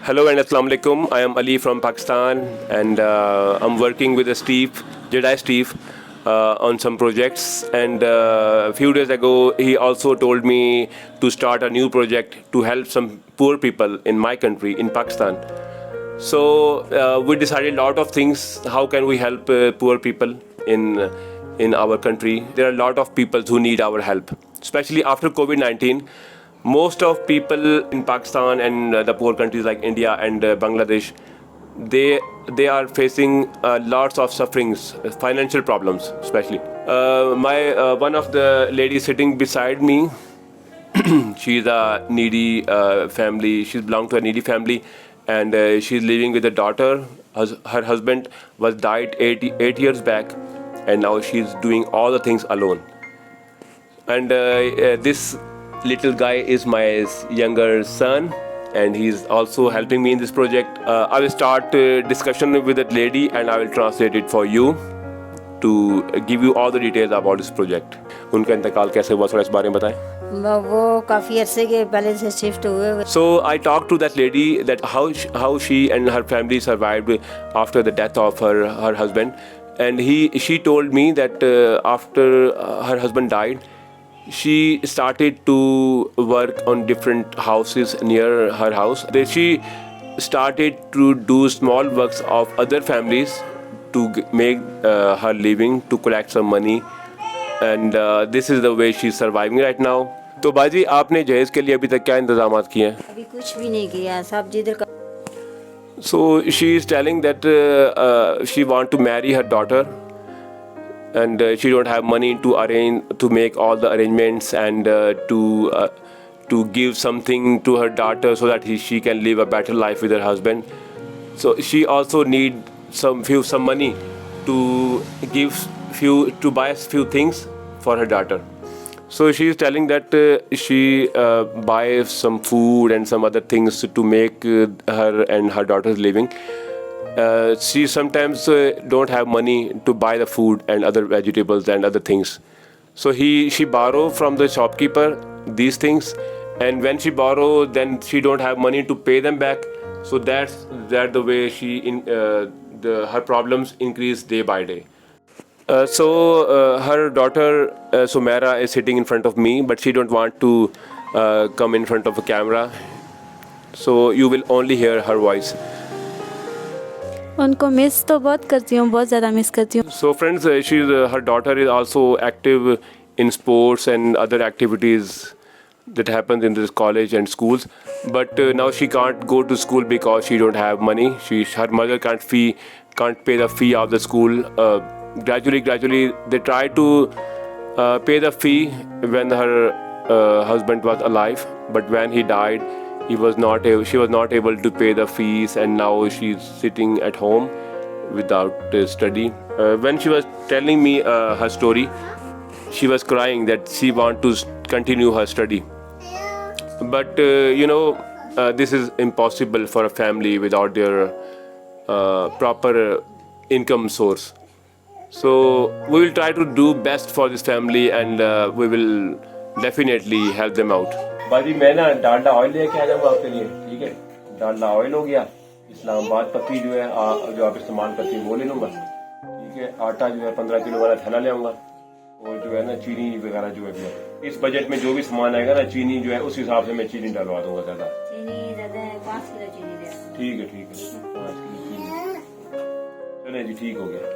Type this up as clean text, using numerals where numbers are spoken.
Hello and Assalamu alaikum. I am Ali from Pakistan, and I'm working with Jedi Steve, on some projects. And a few days ago, he also told me to start a new project to help some poor people in my country, in Pakistan. So we decided a lot of things. How can we help poor people in our country? There are a lot of people who need our help, especially after COVID-19. Most of people in Pakistan and the poor countries like India and Bangladesh, they are facing lots of sufferings, financial problems, especially. My one of the ladies sitting beside me, she's a needy family. She belongs to a needy family, and she's living with a daughter. Her husband was died 8 years back, and now she's doing all the things alone. And this little guy is my younger son, and he's also helping me in this project. I will start discussion with that lady, and I will translate it for you to give you all the details about this project. उनका इंतकाल कैसे हुआ, थोड़ा इस बारे में बताएं. वो काफ़ी अरसे के पहले से शिफ्ट हुए. So I talked to that lady that how she and her family survived after the death of her husband, and she told me that after her husband died, she started to work on different houses near her house. Then she started to do small works of other families to make her living, to collect some money, and this is the way she's surviving right now. तो बाजी, आपने जहेज के लिए अभी तक क्या इंतजामात किए हैं? अभी कुछ भी नहीं किया, सब जिधर का. So she is telling that she want to marry her daughter, and she don't have money to make all the arrangements, and to give something to her daughter so that she can live a better life with her husband. So she also need some money to buy a few things for her daughter. So she is telling that she buys some food and some other things to make her and her daughter's living. She sometimes don't have money to buy the food and other vegetables and other things. So she borrow from the shopkeeper these things, and when she borrow, then she don't have money to pay them back. So that's the way her problems increase day by day. So her daughter Sumaira is sitting in front of me, but she don't want to come in front of a camera. So you will only hear her voice. उनको miss तो बहुत करती हूँ, बहुत ज़्यादा miss करती हूँ. So friends, her daughter is also active in sports and other activities that happens in this college and schools. But now she can't go to school because she don't have money. Her mother can't pay the fee of the school. Gradually they try to pay the fee when her husband was alive, but when he died, she was not able to pay the fees, and now she's sitting at home without study. When she was telling me her story, she was crying that she want to continue her study, but this is impossible for a family without their proper income source. So we will try to do best for this family, and we will definitely help them out. बाजी, मैं ना Dalda oil लेके आ जाऊंगा आपके लिए, ठीक है? Dalda oil हो गया, इस्लामाबाद पत्ती जो है जो आप इस्तेमाल करते हैं वो ले लूंगा, ठीक है? आटा जो है 15 किलो वाला थैला ले आऊंगा, और जो है ना चीनी वगैरह जो है इस बजट में जो भी सामान आएगा ना, चीनी जो है उस हिसाब से मैं चीनी डलवा दूंगा ज्यादा. चीनी ज़्यादा है, 5 किलो चीनी दे. ठीक है 5 किलो चीनी. चले जी, ठीक हो गया.